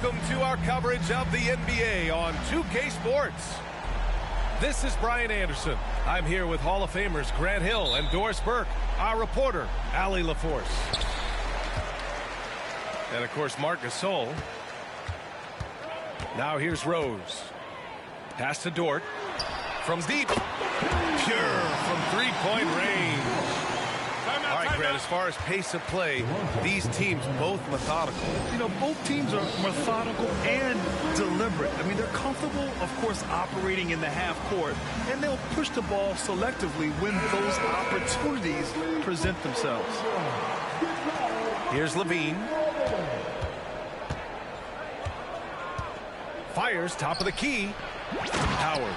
welcome to our coverage of the NBA on 2K Sports. This is Brian Anderson. I'm here with Hall of Famers Grant Hill and Doris Burke, our reporter, Allie LaForce. And, of course, Marc Gasol. Now here's Rose. Pass to Dort. From deep. Pure from three-point range. All right, Grant, as far as pace of play, these teams both methodical. You know, both teams are methodical and deliberate. I mean, they're comfortable, of course, operating in the half court, and they'll push the ball selectively when those opportunities present themselves. Here's Levine. Fires top of the key. Howard.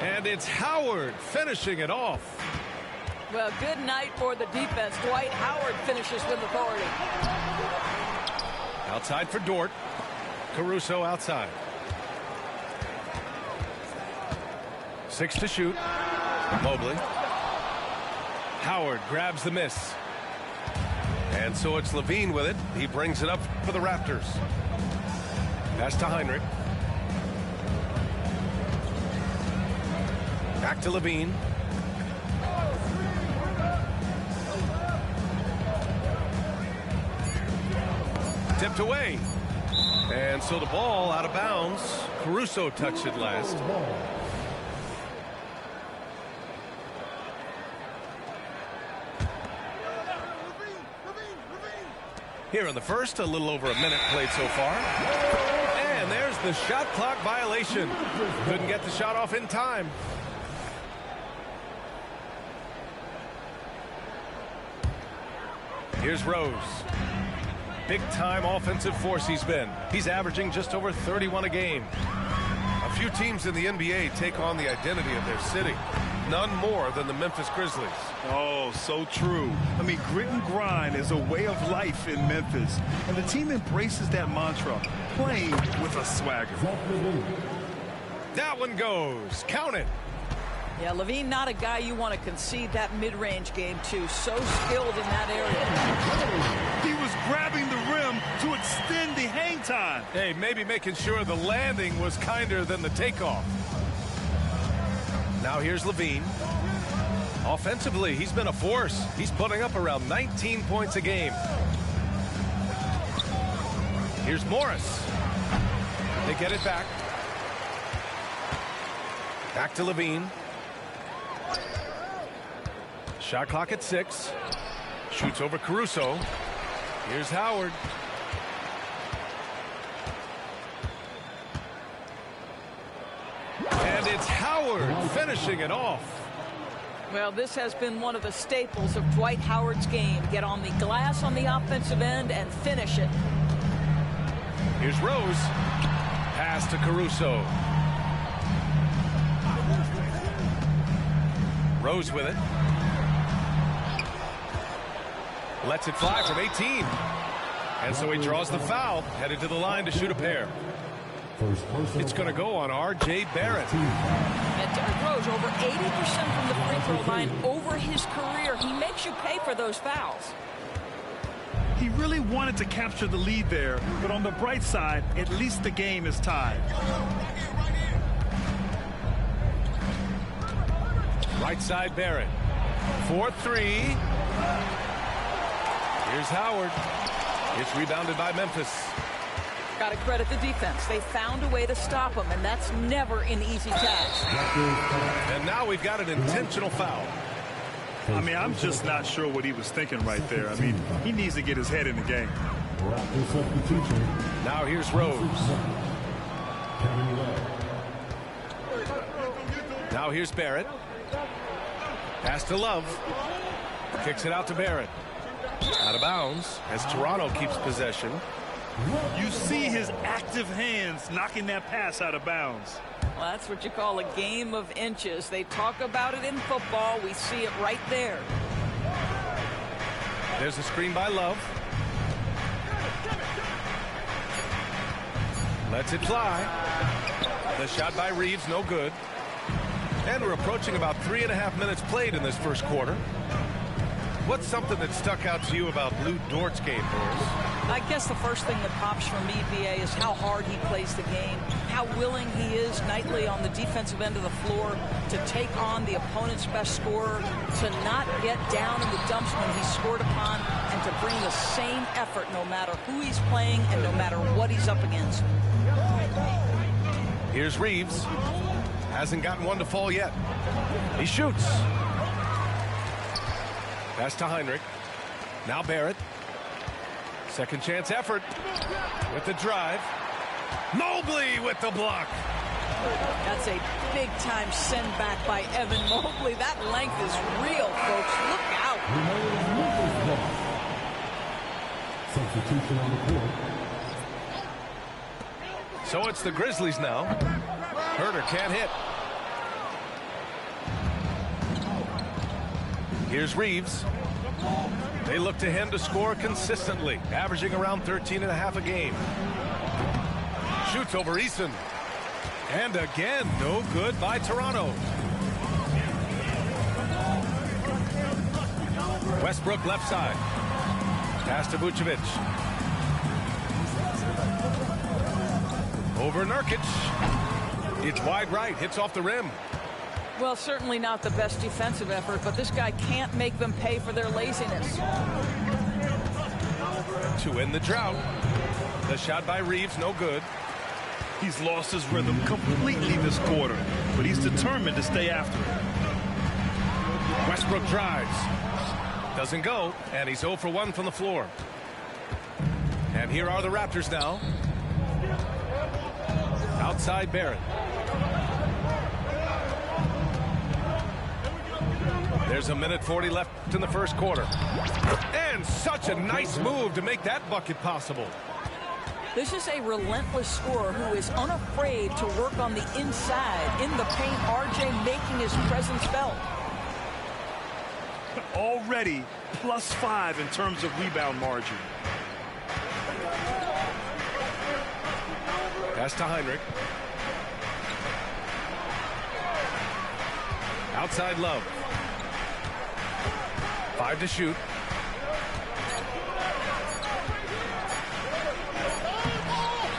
And it's Howard finishing it off. Well, good night for the defense. Dwight Howard finishes with authority. Outside for Dort. Caruso outside. 6 to shoot. Mobley. Howard grabs the miss. And so it's Levine with it. He brings it up for the Raptors. Pass to Heinrich. Back to Levine. Tipped away. And so the ball out of bounds. Caruso touched it last. Here in the first, a little over a minute played so far. And there's the shot clock violation. Couldn't get the shot off in time. Here's Rose. Big-time offensive force he's been. He's averaging just over 31 a game. A few teams in the NBA take on the identity of their city. None more than the Memphis Grizzlies. Oh, so true. I mean, grit and grind is a way of life in Memphis. And the team embraces that mantra, playing with a swagger. That one goes. Count it. Yeah, Levine, not a guy you want to concede that mid-range game to. So skilled in that area. He was grabbing the rim to extend the hang time. Hey, maybe making sure the landing was kinder than the takeoff. Now here's Levine. Offensively, he's been a force. He's putting up around 19 points a game. Here's Morris. They get it back. Back to Levine. Shot clock at 6. Shoots over Caruso. Here's Howard. And it's Howard finishing it off. Well, this has been one of the staples of Dwight Howard's game. Get on the glass on the offensive end and finish it. Here's Rose. Pass to Caruso. Rose with it. Lets it fly from 18. And so he draws the foul, headed to the line to shoot a pair. It's going to go on R.J. Barrett. And Derrick Rose, over 80% from the free throw line over his career. He makes you pay for those fouls. He really wanted to capture the lead there, but on the bright side, at least the game is tied. Right side, Barrett. 4-3. Here's Howard. It's rebounded by Memphis. Got to credit the defense. They found a way to stop him, and that's never an easy task. And now we've got an intentional foul. I mean, I'm just not sure what he was thinking right there. I mean, he needs to get his head in the game. Now here's Rose. Now here's Barrett. Pass to Love. Kicks it out to Barrett. Out of bounds as Toronto keeps possession. You see his active hands knocking that pass out of bounds. Well, that's what you call a game of inches. They talk about it in football. We see it right there. There's a screen by Love. Lets it fly. The shot by Reeves, no good. And we're approaching about 3.5 minutes played in this first quarter. What's something that stuck out to you about Lou Dort's game, Boris? I guess the first thing that pops for me, BA, is how hard he plays the game, how willing he is nightly on the defensive end of the floor to take on the opponent's best scorer, to not get down in the dumps when he's scored upon, and to bring the same effort no matter who he's playing and no matter what he's up against. Here's Reeves. Hasn't gotten one to fall yet. He shoots. Pass to Heinrich. Now Barrett. Second chance effort with the drive. Mobley with the block. That's a big-time send back by Evan Mobley. That length is real, folks. Look out. Substitution on the court. So it's the Grizzlies now. Herter can't hit. Here's Reeves. They look to him to score consistently, averaging around 13.5 a game. Shoots over Eason. And again, no good by Toronto. Westbrook left side. Pass to Vucevic. Over Nurkic. It's wide right, hits off the rim. Well, certainly not the best defensive effort, but this guy can't make them pay for their laziness. To end the drought. The shot by Reeves, no good. He's lost his rhythm completely this quarter, but he's determined to stay after it. Westbrook drives. Doesn't go, and he's 0 for 1 from the floor. And here are the Raptors now. Outside Barrett. There's 1:40 left in the first quarter. And such a nice move to make that bucket possible. This is a relentless scorer who is unafraid to work on the inside. In the paint, RJ making his presence felt. Already +5 in terms of rebound margin. Pass to Heinrich. Outside Love. 5 to shoot.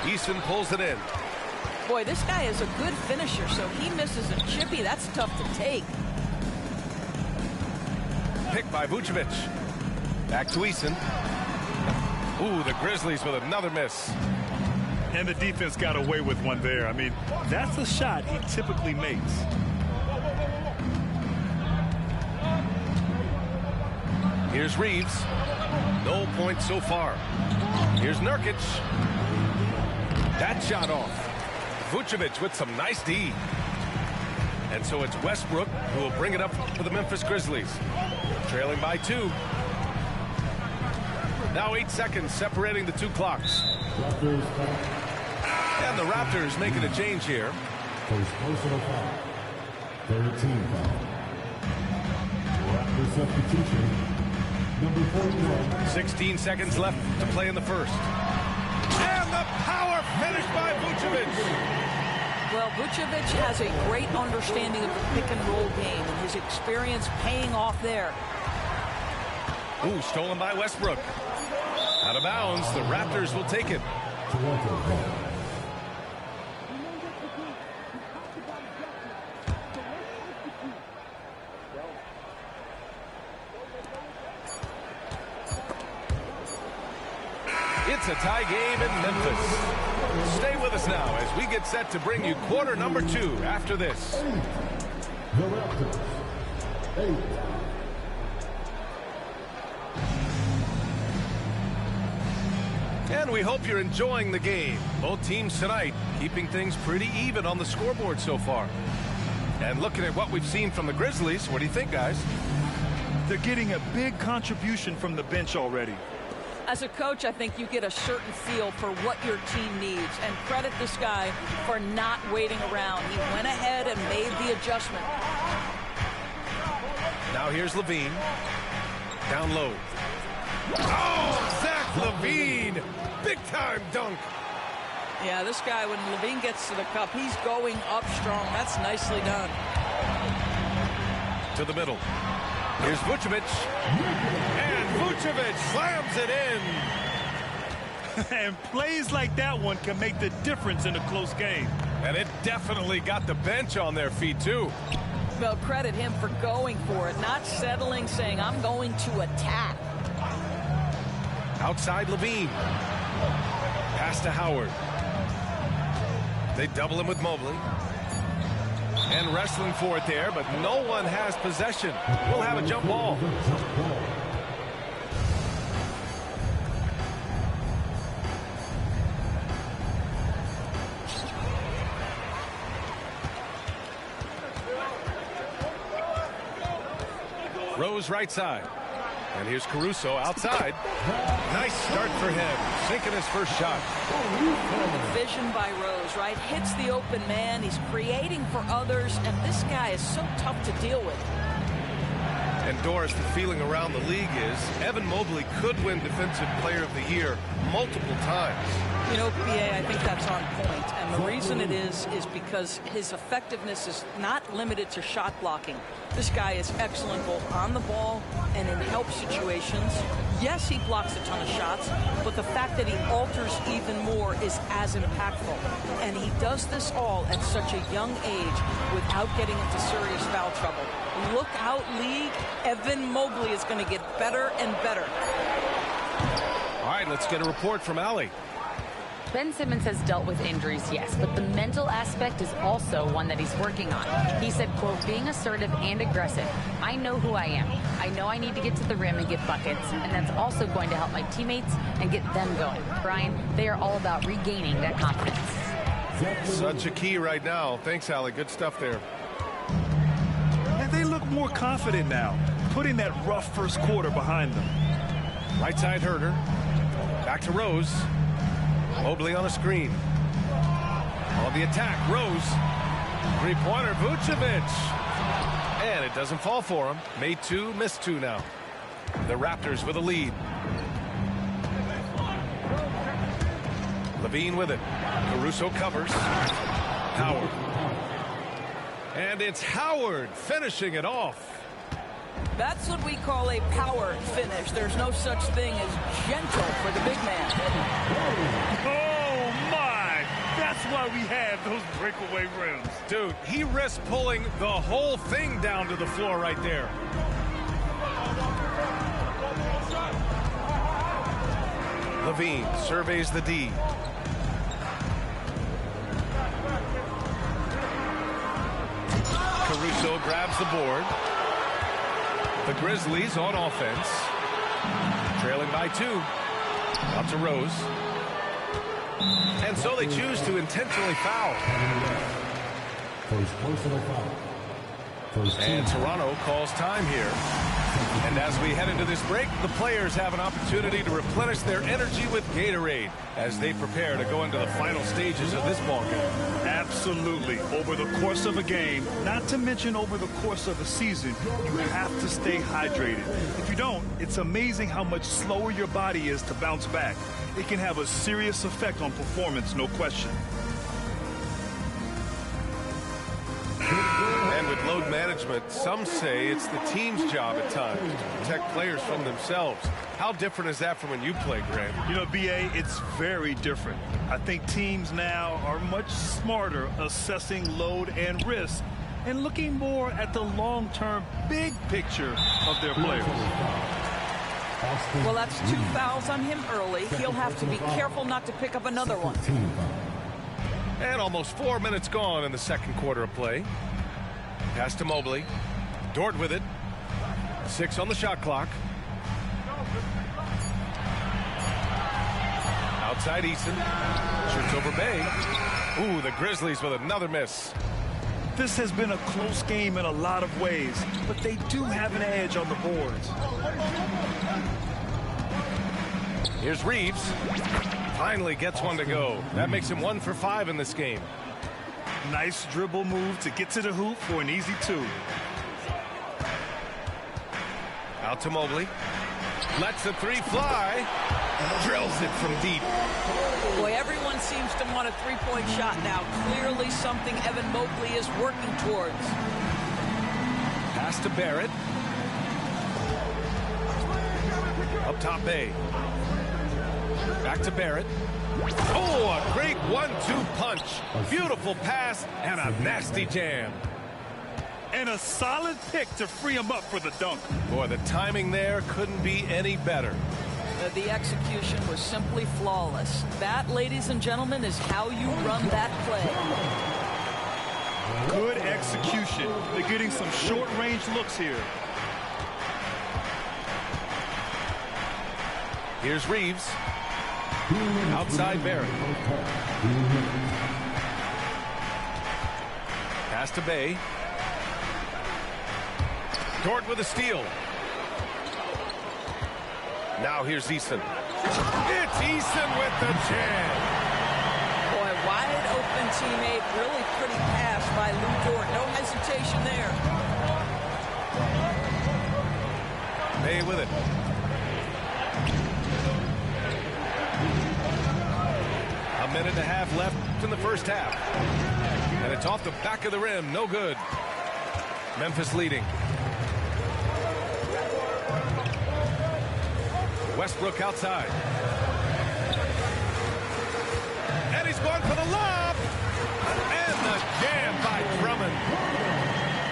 Eason pulls it in. Boy, this guy is a good finisher, so he misses a chippy. That's tough to take. Picked by Vucevic. Back to Eason. Ooh, the Grizzlies with another miss. And the defense got away with one there. I mean, that's a shot he typically makes. Here's Reeves. No points so far. Here's Nurkic. That shot off. Vucevic with some nice D. And so it's Westbrook who will bring it up for the Memphis Grizzlies. Trailing by 2. Now 8 seconds separating the two clocks. And the Raptors making a change here. First personal foul. 13 foul. Raptors substitution. Number 41. 16 seconds left to play in the first. And the power finish by Vucevic. Well, Vucevic has a great understanding of the pick-and-roll game, and his experience paying off there. Ooh, stolen by Westbrook. Out of bounds, the Raptors will take it. Toronto foul. It's a tie game in Memphis. Stay with us now as we get set to bring you quarter number 2 after this. The Raptors. 8. And we hope you're enjoying the game. Both teams tonight keeping things pretty even on the scoreboard so far. And looking at what we've seen from the Grizzlies, what do you think, guys? They're getting a big contribution from the bench already. As a coach, I think you get a certain feel for what your team needs, and credit this guy for not waiting around. He went ahead and made the adjustment. Now here's Levine. Down low. Oh, Zach Levine! Big-time dunk. Yeah, this guy, when Levine gets to the cup, he's going up strong. That's nicely done. To the middle. Here's Vucevic. And Vucevic slams it in. And plays like that one can make the difference in a close game. And it definitely got the bench on their feet, too. Well, credit him for going for it, not settling, saying, I'm going to attack. Outside Levine. Pass to Howard. They double him with Mobley. And wrestling for it there, but no one has possession. We'll have a jump ball. Rose right side. And here's Caruso outside. Nice start for him. Sinking his first shot. Vision by Rose, right? Hits the open man. He's creating for others, and this guy is so tough to deal with. And Doris, the feeling around the league is Evan Mobley could win Defensive Player of the Year multiple times. You know, BA, I think that's on point. And the reason it is because his effectiveness is not limited to shot blocking. This guy is excellent both on the ball and in help situations. Yes, he blocks a ton of shots, but the fact that he alters even more is as impactful. And he does this all at such a young age without getting into serious foul trouble. Look out, league. Evan Mobley is going to get better and better. All right, let's get a report from Allie. Ben Simmons has dealt with injuries, yes, but the mental aspect is also one that he's working on. He said, quote, being assertive and aggressive. I know who I am. I know I need to get to the rim and get buckets, and that's also going to help my teammates and get them going. Brian, they are all about regaining that confidence. Such a key right now. Thanks, Allie. Good stuff there. And they look more confident now, putting that rough first quarter behind them. Right side Herter. Back to Rose. Mobley on a screen. On the attack, Rose. Three-pointer, Vucevic. And it doesn't fall for him. Made two, missed two now. The Raptors with a lead. Levine with it. Caruso covers. Howard. And it's Howard finishing it off. That's what we call a power finish. There's no such thing as gentle for the big man. Oh, my. That's why we have those breakaway rims. Dude, he risked pulling the whole thing down to the floor right there. Levine surveys the D. Caruso grabs the board. The Grizzlies on offense. Trailing by 2. Out to Rose. And so they choose to intentionally foul. First personal foul. And Toronto calls time here. And as we head into this break, the players have an opportunity to replenish their energy with Gatorade as they prepare to go into the final stages of this ballgame. Absolutely. Over the course of a game, not to mention over the course of a season, you have to stay hydrated. If you don't, it's amazing how much slower your body is to bounce back. It can have a serious effect on performance, no question. And with load management, some say it's the team's job at times to protect players from themselves. How different is that from when you play, Grant? You know, BA, it's very different. I think teams now are much smarter assessing load and risk and looking more at the long-term big picture of their players. Well, that's 2 fouls on him early. He'll have to be careful not to pick up another one. And almost 4 minutes gone in the second quarter of play. Pass to Mobley. Dort with it. 6 on the shot clock. Outside Eason. Shoots over Bay. Ooh, the Grizzlies with another miss. This has been a close game in a lot of ways, but they do have an edge on the boards. Here's Reeves. Finally gets one to go. That makes him 1 for 5 in this game. Nice dribble move to get to the hoop for an easy 2. Out to Mobley. Lets the 3 fly. Drills it from deep. Boy, everyone seems to want a 3-point shot now. Clearly something Evan Mobley is working towards. Pass to Barrett. Up top, Bay. Back to Barrett. Oh, a great 1-2 punch. Beautiful pass and a nasty jam. And a solid pick to free him up for the dunk. Boy, the timing there couldn't be any better. The execution was simply flawless. That, ladies and gentlemen, is how you run that play. Good execution. They're getting some short-range looks here. Here's Reeves. Outside Barrett. Pass to Bay. Dort with a steal. Now here's Eason. It's Eason with the jam. Boy, wide open teammate. Really pretty pass by Lou Dort. No hesitation there. Bay with it. A minute and a half left in the first half. And it's off the back of the rim. No good. Memphis leading. Westbrook outside. And he's going for the lob. And the jam by Drummond.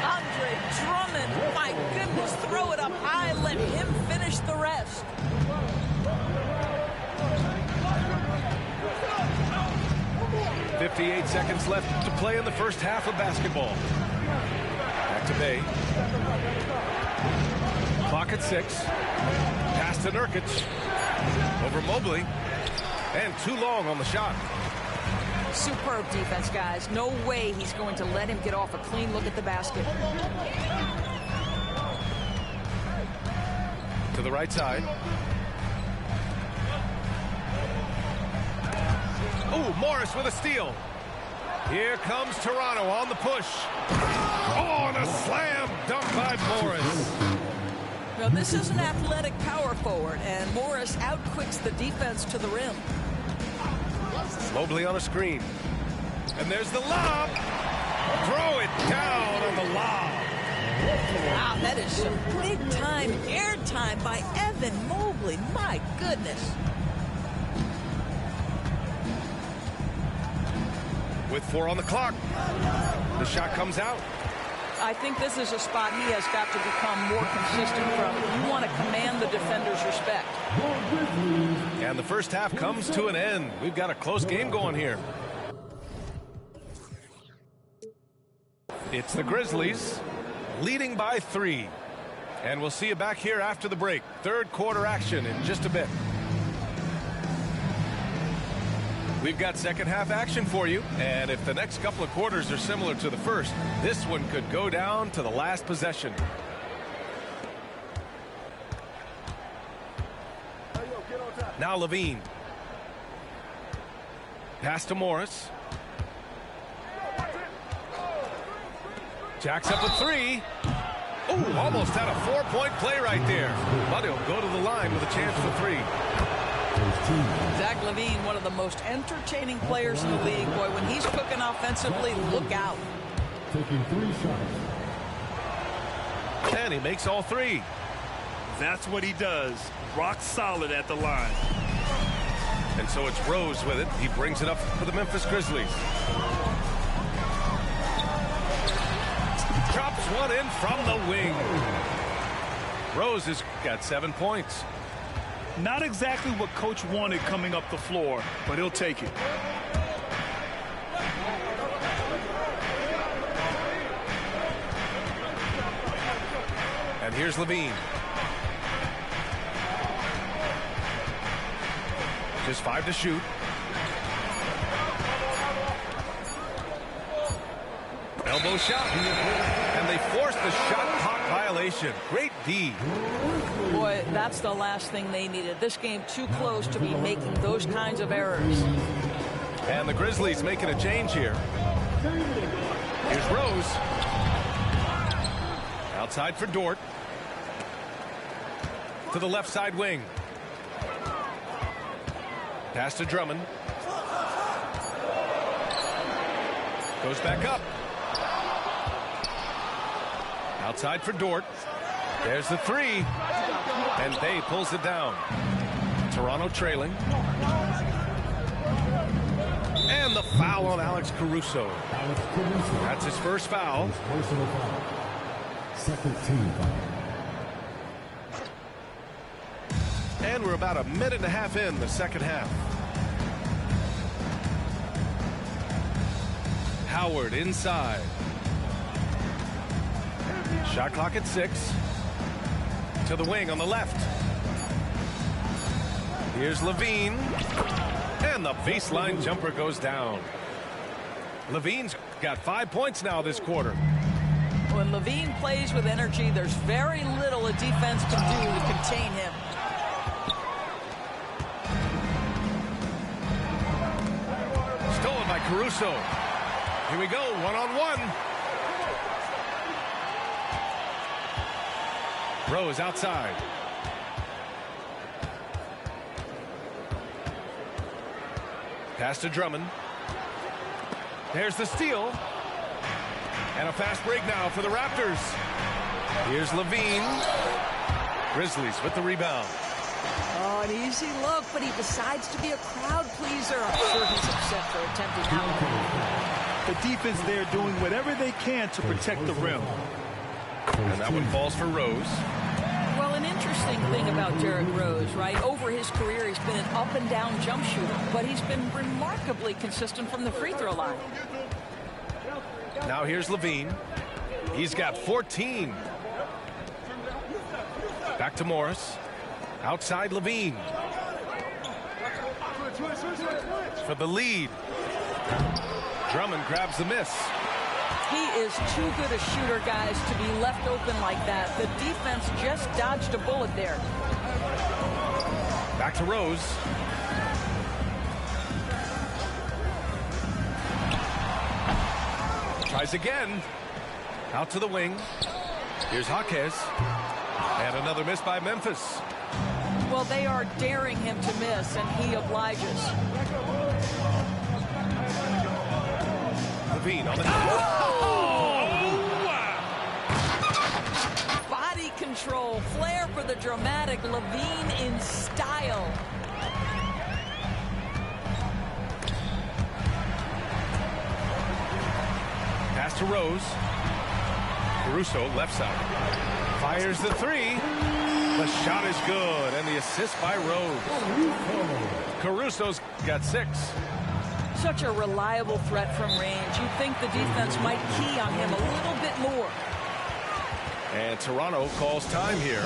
Andre Drummond, my goodness, throw it up high. Let him finish the rest. .58 seconds left to play in the first half of basketball. Back to Bay. Clock at 6. Pass to Nurkic. Over Mobley. And too long on the shot. Superb defense, guys. No way he's going to let him get off a clean look at the basket. To the right side. Oh, Morris with a steal. Here comes Toronto on the push. Oh, and a slam dunk by Morris. Now, this is an athletic power forward, and Morris outquicks the defense to the rim. Mobley on a screen. And there's the lob. Throw it down on the lob. Wow, that is some big-time airtime by Evan Mobley. My goodness. With 4 on the clock. The shot comes out. I think this is a spot he has got to become more consistent from. You want to command the defender's respect. And the first half comes to an end. We've got a close game going here. It's the Grizzlies leading by 3. And we'll see you back here after the break. Third quarter action in just a bit. We've got second half action for you, and if the next couple of quarters are similar to the first, this one could go down to the last possession. Now Levine. Pass to Morris. Jacks up a 3. Oh, almost had a 4-point play right there. But he'll go to the line with a chance for 3. Zach LaVine, one of the most entertaining players in the league. Boy, when he's cooking offensively, look out. Taking 3 shots. And he makes all 3. That's what he does. Rock solid at the line. And so it's Rose with it. He brings it up for the Memphis Grizzlies. Drops one in from the wing. Rose has got 7 points. Not exactly what coach wanted coming up the floor, but he'll take it. And here's Levine. Just 5 to shoot. Elbow shot. And they force the shot clock violation. Great D. Boy, that's the last thing they needed. This game too close to be making those kinds of errors. And the Grizzlies making a change here. Here's Rose. Outside for Dort. To the left side wing. Pass to Drummond. Goes back up. Outside for Dort. There's the 3. And Bay pulls it down. Toronto trailing. And the foul on Alex Caruso. That's his first foul. Personal foul. Second team foul. And we're about a minute and a half in the second half. Howard inside. Shot clock at 6. To the wing on the left. Here's Levine. And the baseline jumper goes down. Levine's got 5 points now this quarter. When Levine plays with energy, there's very little a defense can do to contain him. Stolen by Caruso. Here we go, one-on-one. Rose outside. Pass to Drummond. There's the steal. And a fast break now for the Raptors. Here's Levine. Grizzlies with the rebound. Oh, an easy look, but he decides to be a crowd pleaser. I'm sure he's upset for attempting that one. The defense there doing whatever they can to protect the rim. And that one falls for Rose. Well, an interesting thing about Derrick Rose, right? Over his career, he's been an up-and-down jump shooter, but he's been remarkably consistent from the free throw line. Now here's Levine. He's got 14. Back to Morris. Outside Levine. For the lead. Drummond grabs the miss. He is too good a shooter, guys, to be left open like that. The defense just dodged a bullet there. Back to Rose. Tries again. Out to the wing. Here's Jaquez. And another miss by Memphis. Well, they are daring him to miss, and he obliges. Levine on the... Body control, flair for the dramatic. Levine in style. Pass to Rose. Caruso left side. Fires the three. The shot is good, and the assist by Rose. Caruso's got 6. Such a reliable threat from range. You'd think the defense might key on him a little bit more. And Toronto calls time here.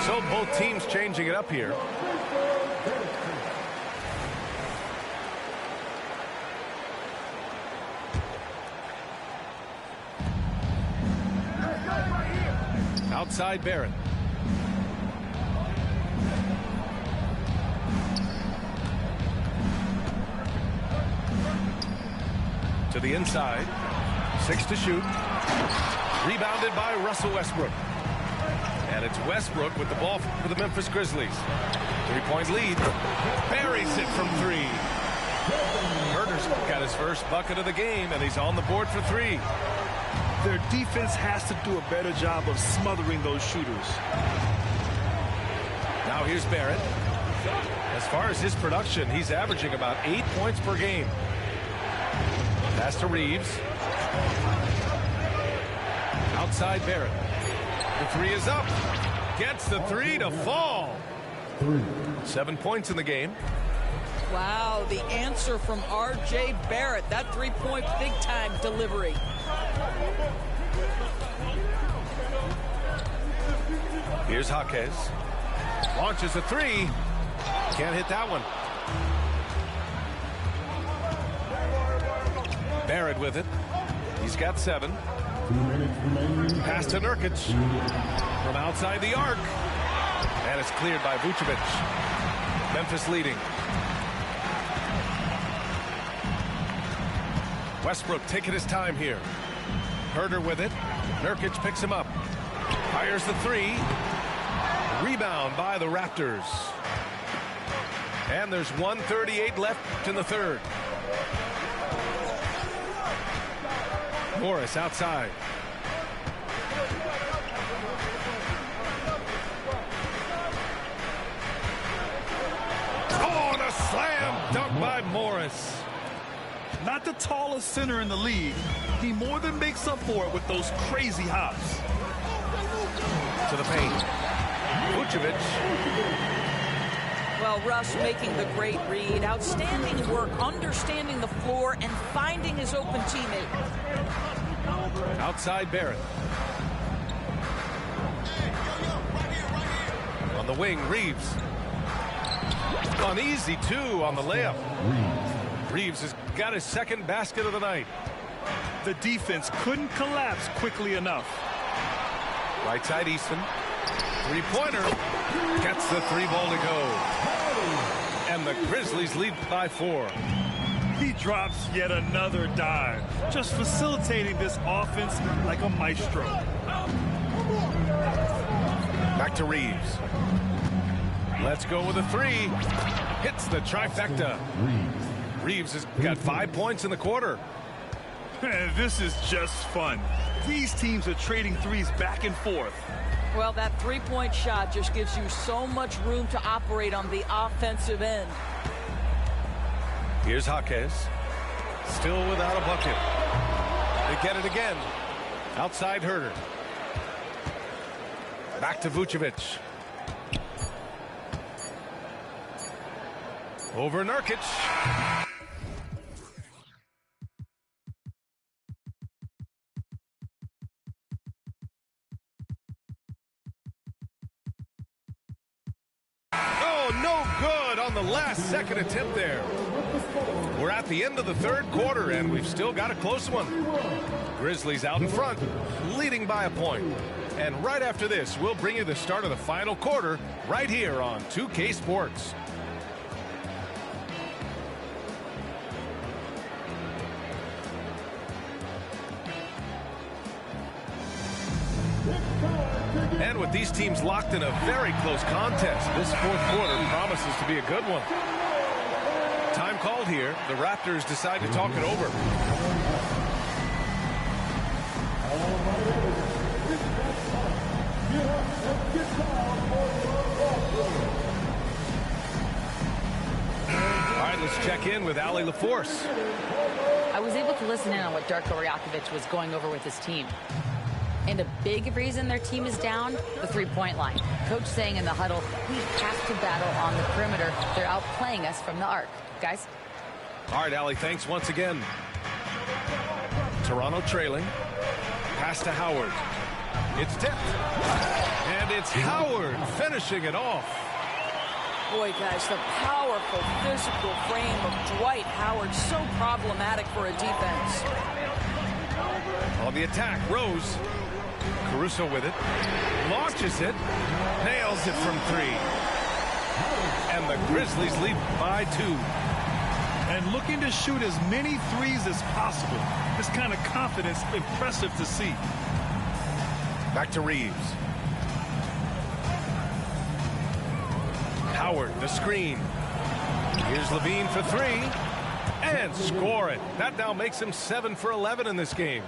So both teams changing it up here. Outside Barrett. To the inside. 6 to shoot. Rebounded by Russell Westbrook. And it's Westbrook with the ball for the Memphis Grizzlies. 3-point lead. Buries it from 3. Herder's got his first bucket of the game, and he's on the board for 3. Their defense has to do a better job of smothering those shooters. Now here's Barrett. As far as his production, he's averaging about 8 points per game. Pass to Reeves. Outside Barrett. The 3 is up. Gets the 3 to fall. 7 points in the game. Wow, the answer from R.J. Barrett. That 3-point big-time delivery. Here's Jaquez. Launches a 3. Can't hit that one. Barrett with it. He's got 7. Pass to Nurkic. From outside the arc. And it's cleared by Vucevic. Memphis leading. Westbrook taking his time here. Herder with it. Nurkic picks him up. Fires the three. Rebound by the Raptors. And there's 1:38 left in the third. Morris outside. Oh, and a slam dunk by Morris. Not the tallest center in the league. He more than makes up for it with those crazy hops. To the paint. Vucevic. Well, Russ making the great read. Outstanding work, understanding the floor, and finding his open teammate. Outside Barrett. On the wing, Reeves. An easy two on the layup. Reeves has got his second basket of the night. The defense couldn't collapse quickly enough. Right side Easton. Three-pointer. Gets the three ball to go. And the Grizzlies lead by 4. He drops yet another dive, just facilitating this offense like a maestro. Back to Reeves. Let's go with a three. Hits the trifecta. Reeves has got 5 points in the quarter. This is just fun. These teams are trading threes back and forth. Well, that three-point shot just gives you so much room to operate on the offensive end. Here's Jaquez. Still without a bucket. They get it again. Outside Herder. Back to Vucevic. Over Nurkic. Oh, no good on the last second attempt there. We're at the end of the third quarter, and we've still got a close one. Grizzlies out in front, leading by a point. And right after this, we'll bring you the start of the final quarter right here on 2K Sports. And with these teams locked in a very close contest, this fourth quarter promises to be a good one. Time called here. The Raptors decide to talk it over. All right, let's check in with Allie LaForce. I was able to listen in on what Darko Rakovic was going over with his team. And a big reason their team is down, the three-point line. Coach saying in the huddle, we have to battle on the perimeter. They're outplaying us from the arc. Guys? All right, Allie, thanks once again. Toronto trailing. Pass to Howard. It's tipped. And it's Howard finishing it off. Boy, guys, the powerful physical frame of Dwight Howard, so problematic for a defense. On the attack, Rose. Caruso with it. Launches it. Nails it from 3. And the Grizzlies lead by 2. And looking to shoot as many threes as possible. This kind of confidence, impressive to see. Back to Reeves. Howard, the screen. Here's Levine for 3. And score it. That now makes him 7 for 11 in this game.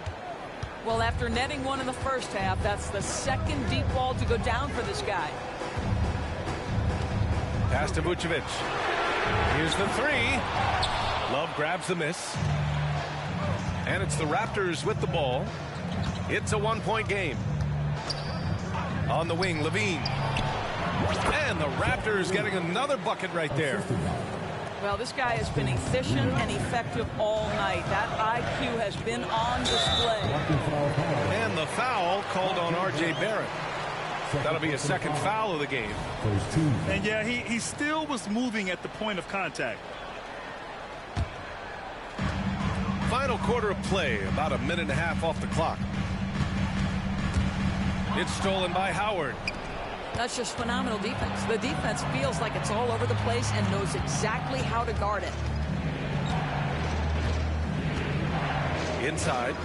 Well, after netting one in the first half, that's the second deep ball to go down for this guy. Pass to Vucevic. Here's the 3. Love grabs the miss. And it's the Raptors with the ball. It's a 1-point game. On the wing, Levine. And the Raptors getting another bucket right there. Well, this guy has been efficient and effective all night. That IQ has been on display. And the foul called on R.J. Barrett. That'll be a second foul of the game. And yeah, he still was moving at the point of contact. Final quarter of play, about a minute and a half off the clock. It's stolen by Howard. That's just phenomenal defense. The defense feels like it's all over the place and knows exactly how to guard it. Inside.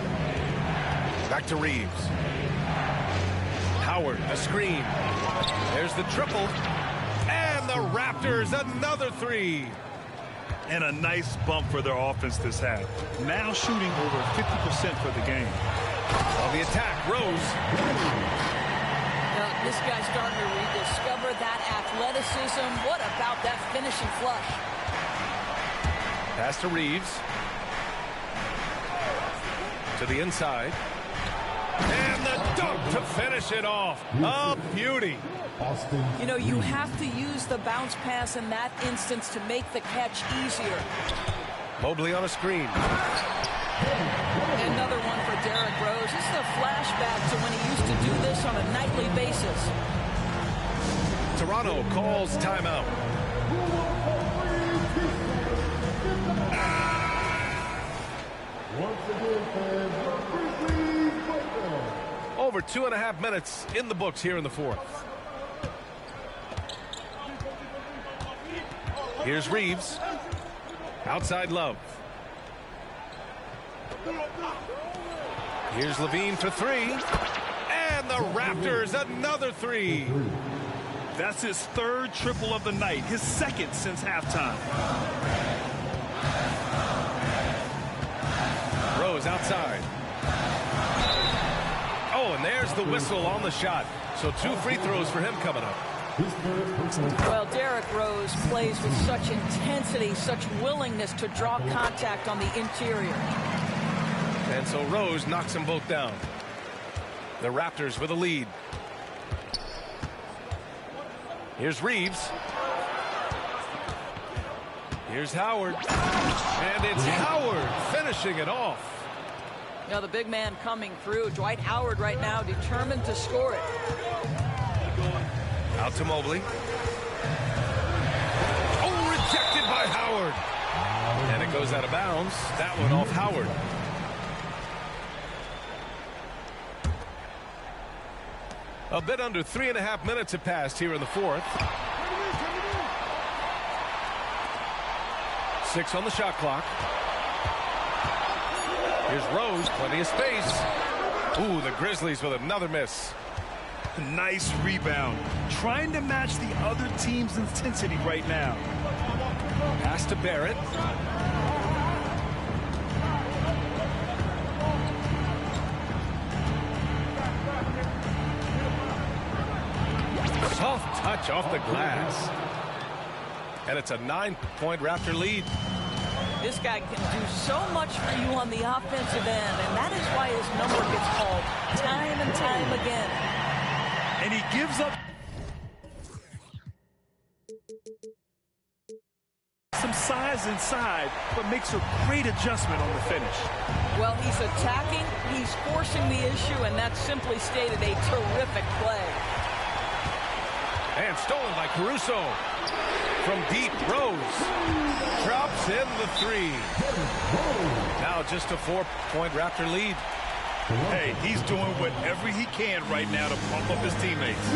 Back to Reeves. Howard, the screen. There's the triple. And the Raptors, another three. And a nice bump for their offense this half. Now shooting over 50% for the game. On the attack, Rose. Now, this guy's starting to rediscover that athleticism. What about that finishing flush? Pass to Reeves. To the inside. And the dunk to finish it off. A beauty. You know, you have to use the bounce pass in that instance to make the catch easier. Mobley on a screen. Another one for Derrick Rose. This is a flashback to when he used to do this on a nightly basis. Toronto calls timeout. Over 2.5 minutes in the books here in the fourth. Here's Reeves. Outside Love. Here's Levine for three. And the Raptors, another three. That's his third triple of the night, his second since halftime. Rose outside. Oh, and there's the whistle on the shot. So 2 free throws for him coming up. Well, Derrick Rose plays with such intensity, such willingness to draw contact on the interior. And so Rose knocks them both down. The Raptors with a lead. Here's Reeves. Here's Howard. And it's Howard finishing it off. Now the big man coming through. Dwight Howard right now determined to score it. Out to Mobley. Oh, rejected by Howard. And it goes out of bounds. That one off Howard. A bit under 3.5 minutes have passed here in the fourth. 6 on the shot clock. Here's Rose, plenty of space. Ooh, the Grizzlies with another miss. Nice rebound. Trying to match the other team's intensity right now. Pass to Barrett. Soft touch off the glass. And it's a 9-point Raptor lead. This guy can do so much for you on the offensive end, and that is why his number gets called time and time again. And he gives up some size inside, but makes a great adjustment on the finish. Well, he's attacking, he's forcing the issue, and that's simply stated a terrific play. And stolen by Caruso. From deep, Rose drops in the three. Now just a 4-point Raptor lead. Hey, he's doing whatever he can right now to pump up his teammates.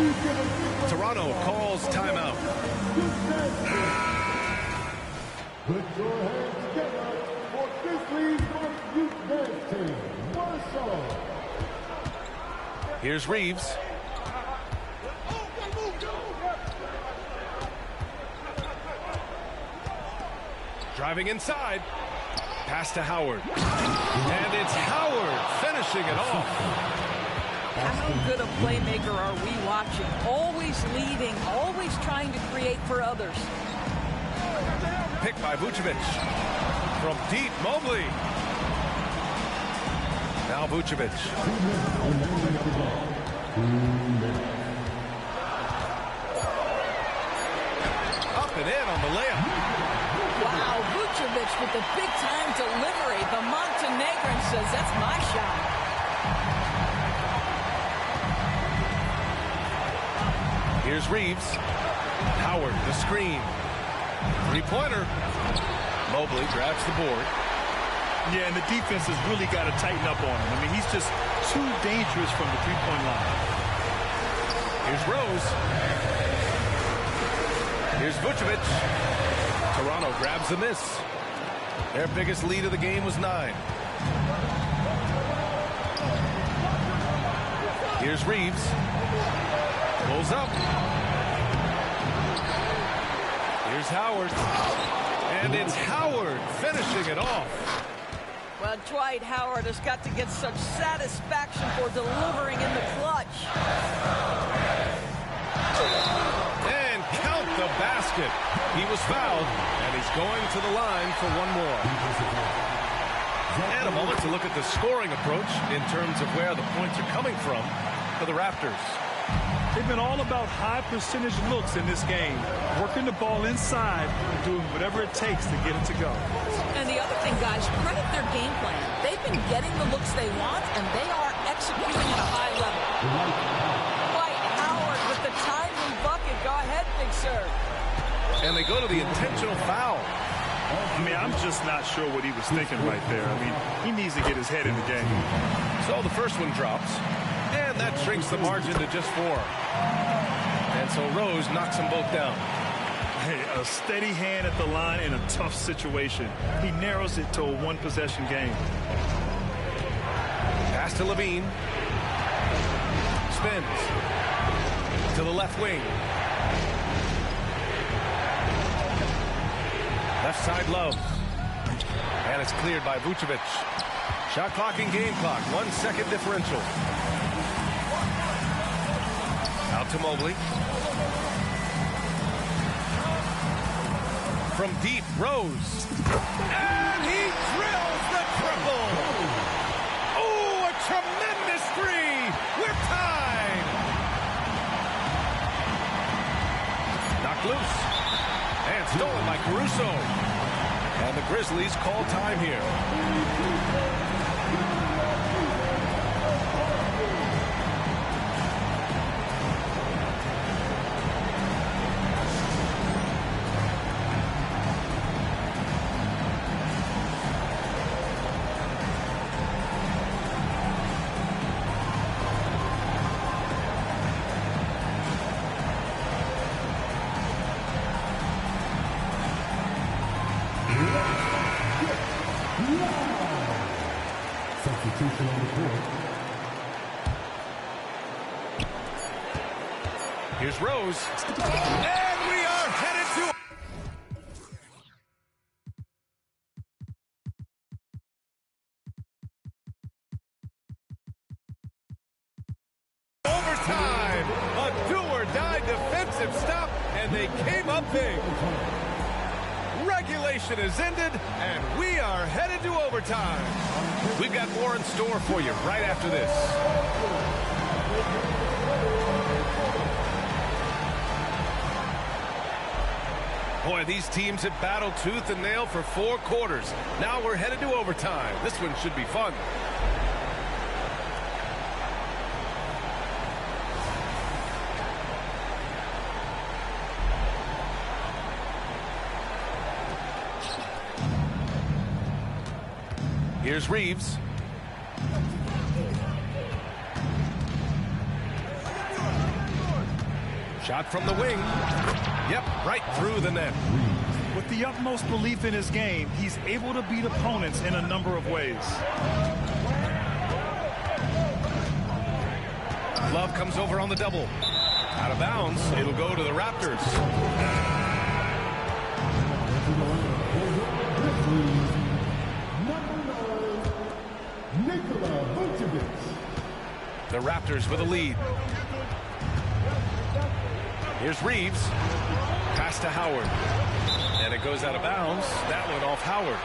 Toronto calls timeout. Put your hands together for this league's most youth dance team. Marshall. Here's Reeves. Driving inside. Pass to Howard. And it's Howard finishing it off. How good a playmaker are we watching? Always leading, always trying to create for others. Picked by Vucevic. From deep, Mobley. Now Vucevic. Up and in on the layup. Wow, Vucevic with the big-time delivery. The Montenegrin says, that's my shot. Here's Reeves. Howard, the screen. Three-pointer. Mobley grabs the board. Yeah, and the defense has really got to tighten up on him. I mean, he's just too dangerous from the three-point line. Here's Rose. Here's Vucevic. Toronto grabs the miss. Their biggest lead of the game was 9. Here's Reeves. Pulls up. Here's Howard. And it's Howard finishing it off. Well, Dwight Howard has got to get such satisfaction for delivering in the clutch. And count the basket. He was fouled, and he's going to the line for one more. And a moment to look at the scoring approach in terms of where the points are coming from for the Raptors. They've been all about high percentage looks in this game, working the ball inside and doing whatever it takes to get it to go. And the other thing, guys, credit their game plan. They've been getting the looks they want, and they are executing at a high level. Dwight Howard with the timely bucket. Go ahead, big sir. And they go to the intentional foul. I mean, I'm just not sure what he was thinking right there. I mean, he needs to get his head in the game. So the first one drops, and that shrinks the margin to just 4. And so Rose knocks them both down. Hey, a steady hand at the line in a tough situation. He narrows it to a one-possession game. Pass to Levine. Spins to the left wing. Left side Love. And it's cleared by Vucevic. Shot clock and game clock. 1 second differential. Out to Mobley. From deep, Rose. And he drills the triple. Oh, a tremendous 3. We're tied. Knocked loose. And stolen by Caruso. And the Grizzlies call time here. Substitution on the court. Here's Rose. And we are headed to overtime. A do-or-die defensive stop, and they came up big. Regulation is ended, and we are headed to overtime. We've got more in store for you right after this. Boy, these teams have battled tooth and nail for 4 quarters. Now we're headed to overtime. This one should be fun. Here's Reeves. Shot from the wing. Yep, right through the net. With the utmost belief in his game, he's able to beat opponents in a number of ways. Love comes over on the double. Out of bounds. It'll go to the Raptors. The Raptors with a lead. Here's Reeves. Pass to Howard. And it goes out of bounds. That one off Howard.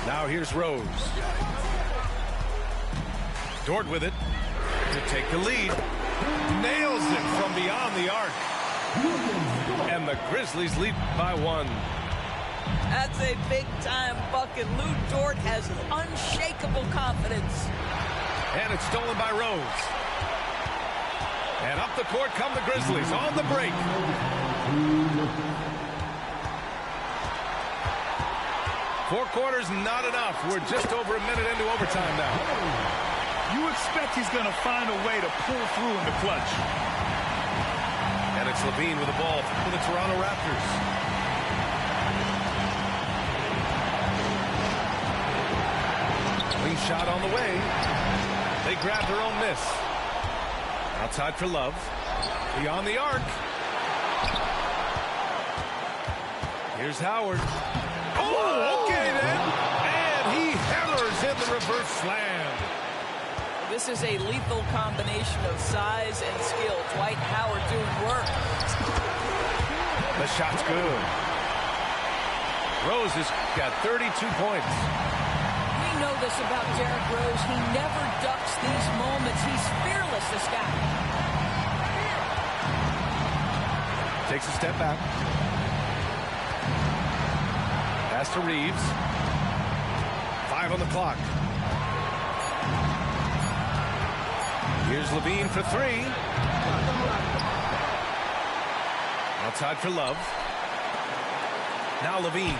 Now here's Rose. Dort with it to take the lead. Nails it from beyond the arc. And the Grizzlies lead by 1. That's a big-time bucket. Lou Dort has unshakable confidence. And it's stolen by Rose. And up the court come the Grizzlies on the break. Four quarters, not enough. We're just over a minute into overtime now. You expect he's going to find a way to pull through in the clutch. And a it's Levine with the ball for the Toronto Raptors. Clean shot on the way. They grab their own miss. Outside for Love. Beyond the arc. Here's Howard. Oh, okay then. And he hammers in the reverse slam. This is a lethal combination of size and skill. Dwight Howard doing work. The shot's good. Rose has got 32 points. We know this about Derrick Rose. He never ducks these moments. He's fearless, this guy. Takes a step back. Pass to Reeves. 5 on the clock. Here's Levine for 3. Outside for Love. Now Levine.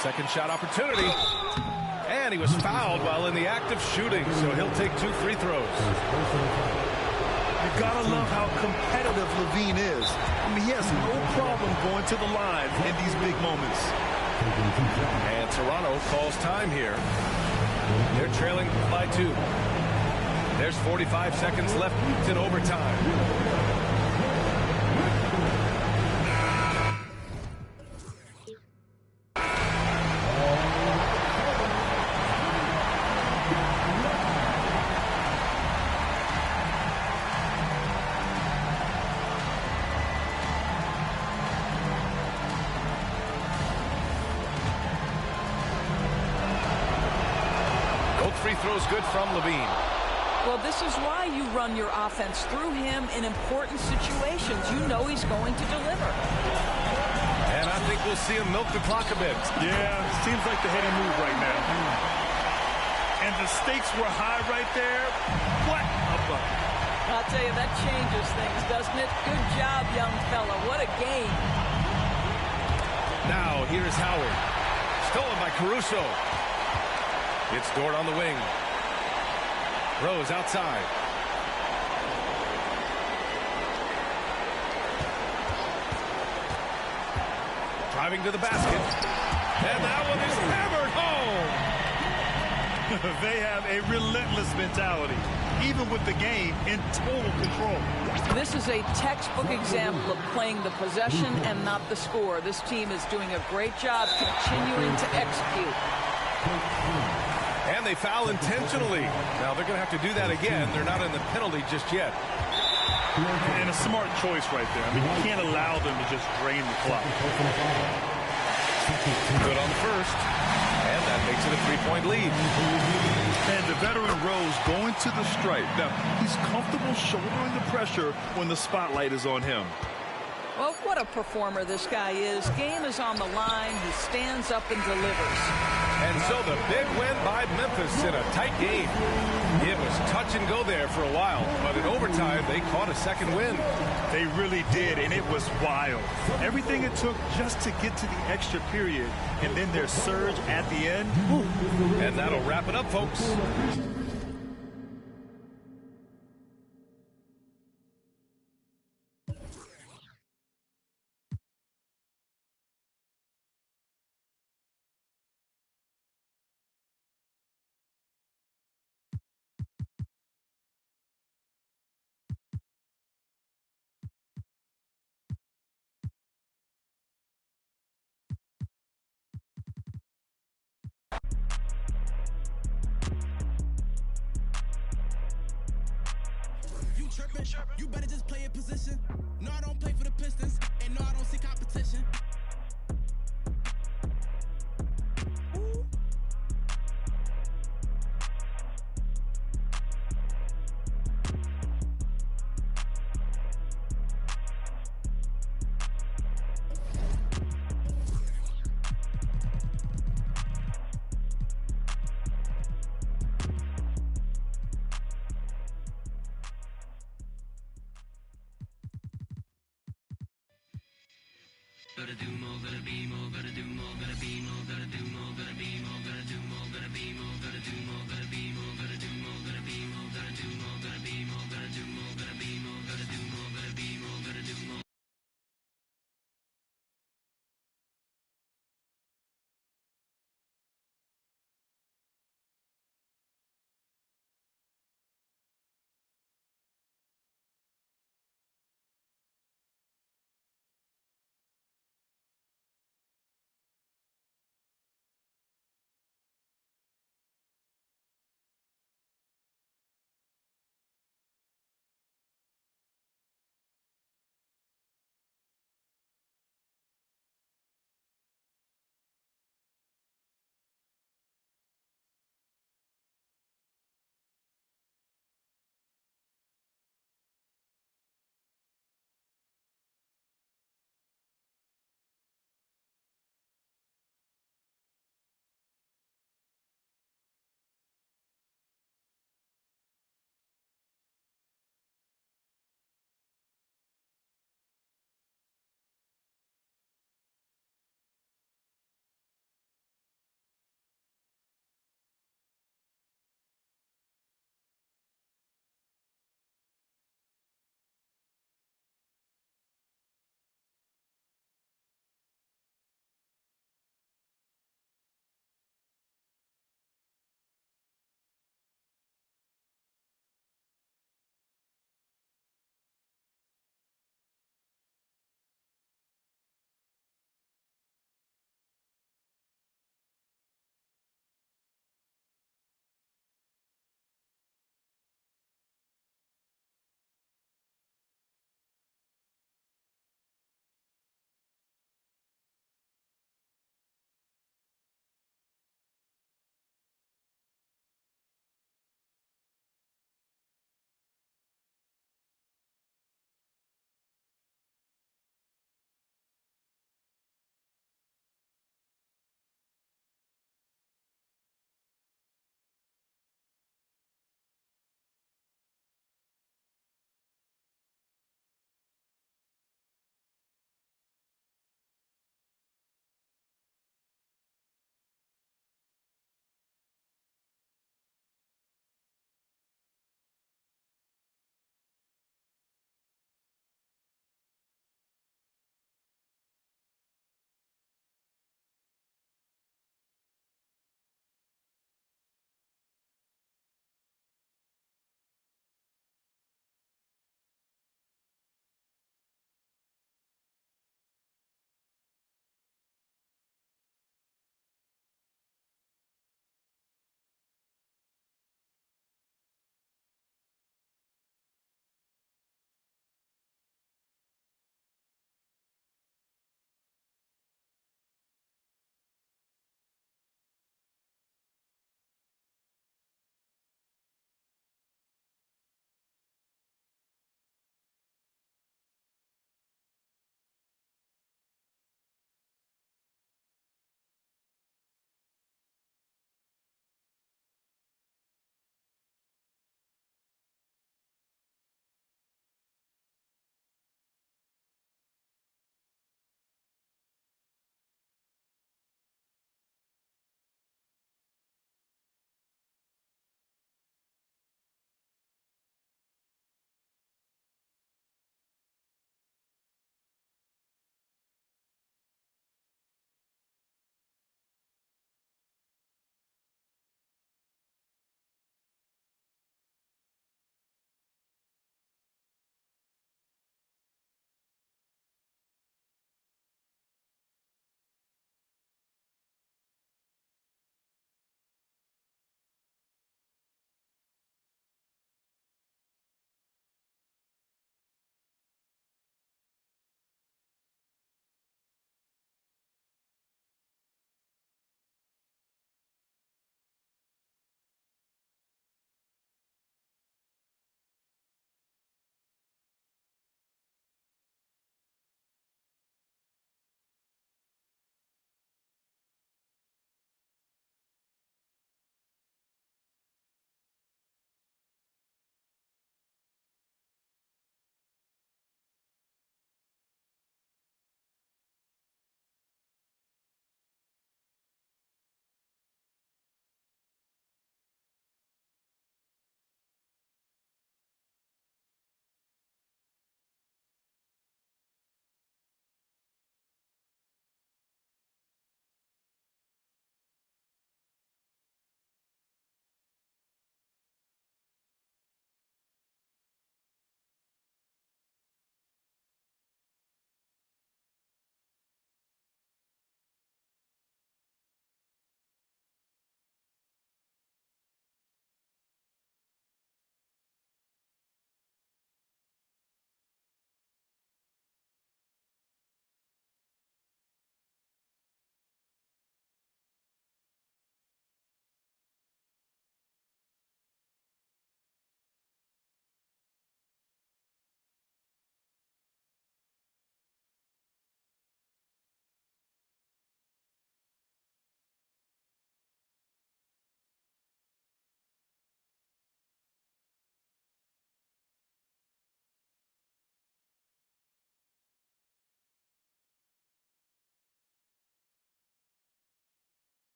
Second shot opportunity. And he was fouled while in the act of shooting, so he'll take 2 free throws. You gotta love how competitive Levine is. I mean, he has no problem going to the line in these big moments. And Toronto calls time here. They're trailing by 2. There's 45 seconds left in overtime. Free throws good from Levine. Well, this is why you run your offense through him in important situations. You know he's going to deliver. And I think we'll see him milk the clock a bit. Yeah, seems like the heady move right now. And the stakes were high right there. What a bucket. I'll tell you, that changes things, doesn't it? Good job, young fella. What a game. Now, here's Howard. Stolen by Caruso. It's Dort on the wing. Rose outside. Driving to the basket. And that one is hammered home. They have a relentless mentality, even with the game in total control. This is a textbook example of playing the possession and not the score. This team is doing a great job continuing to execute. And they foul intentionally. Now they're going to have to do that again. They're not in the penalty just yet. And a smart choice right there. I mean, you can't allow them to just drain the clock. Good on the first. And that makes it a 3-point lead. And the veteran Rose going to the stripe. Now, he's comfortable shouldering the pressure when the spotlight is on him. Well, what a performer this guy is. Game is on the line. He stands up and delivers. And so the big win by Memphis in a tight game. It was touch and go there for a while, but in overtime, they caught a second win. They really did, and it was wild. Everything it took just to get to the extra period, and then their surge at the end. Whew. And that'll wrap it up, folks. You better just play your position. No, I don't play for the Pistons, and no, I don't see competition. Ooh. Gotta do more, gotta be more, gotta do more, gotta be more, gotta do more, gotta be more, gotta do more, gotta be more, gotta do more, gotta be more, gotta do more, gotta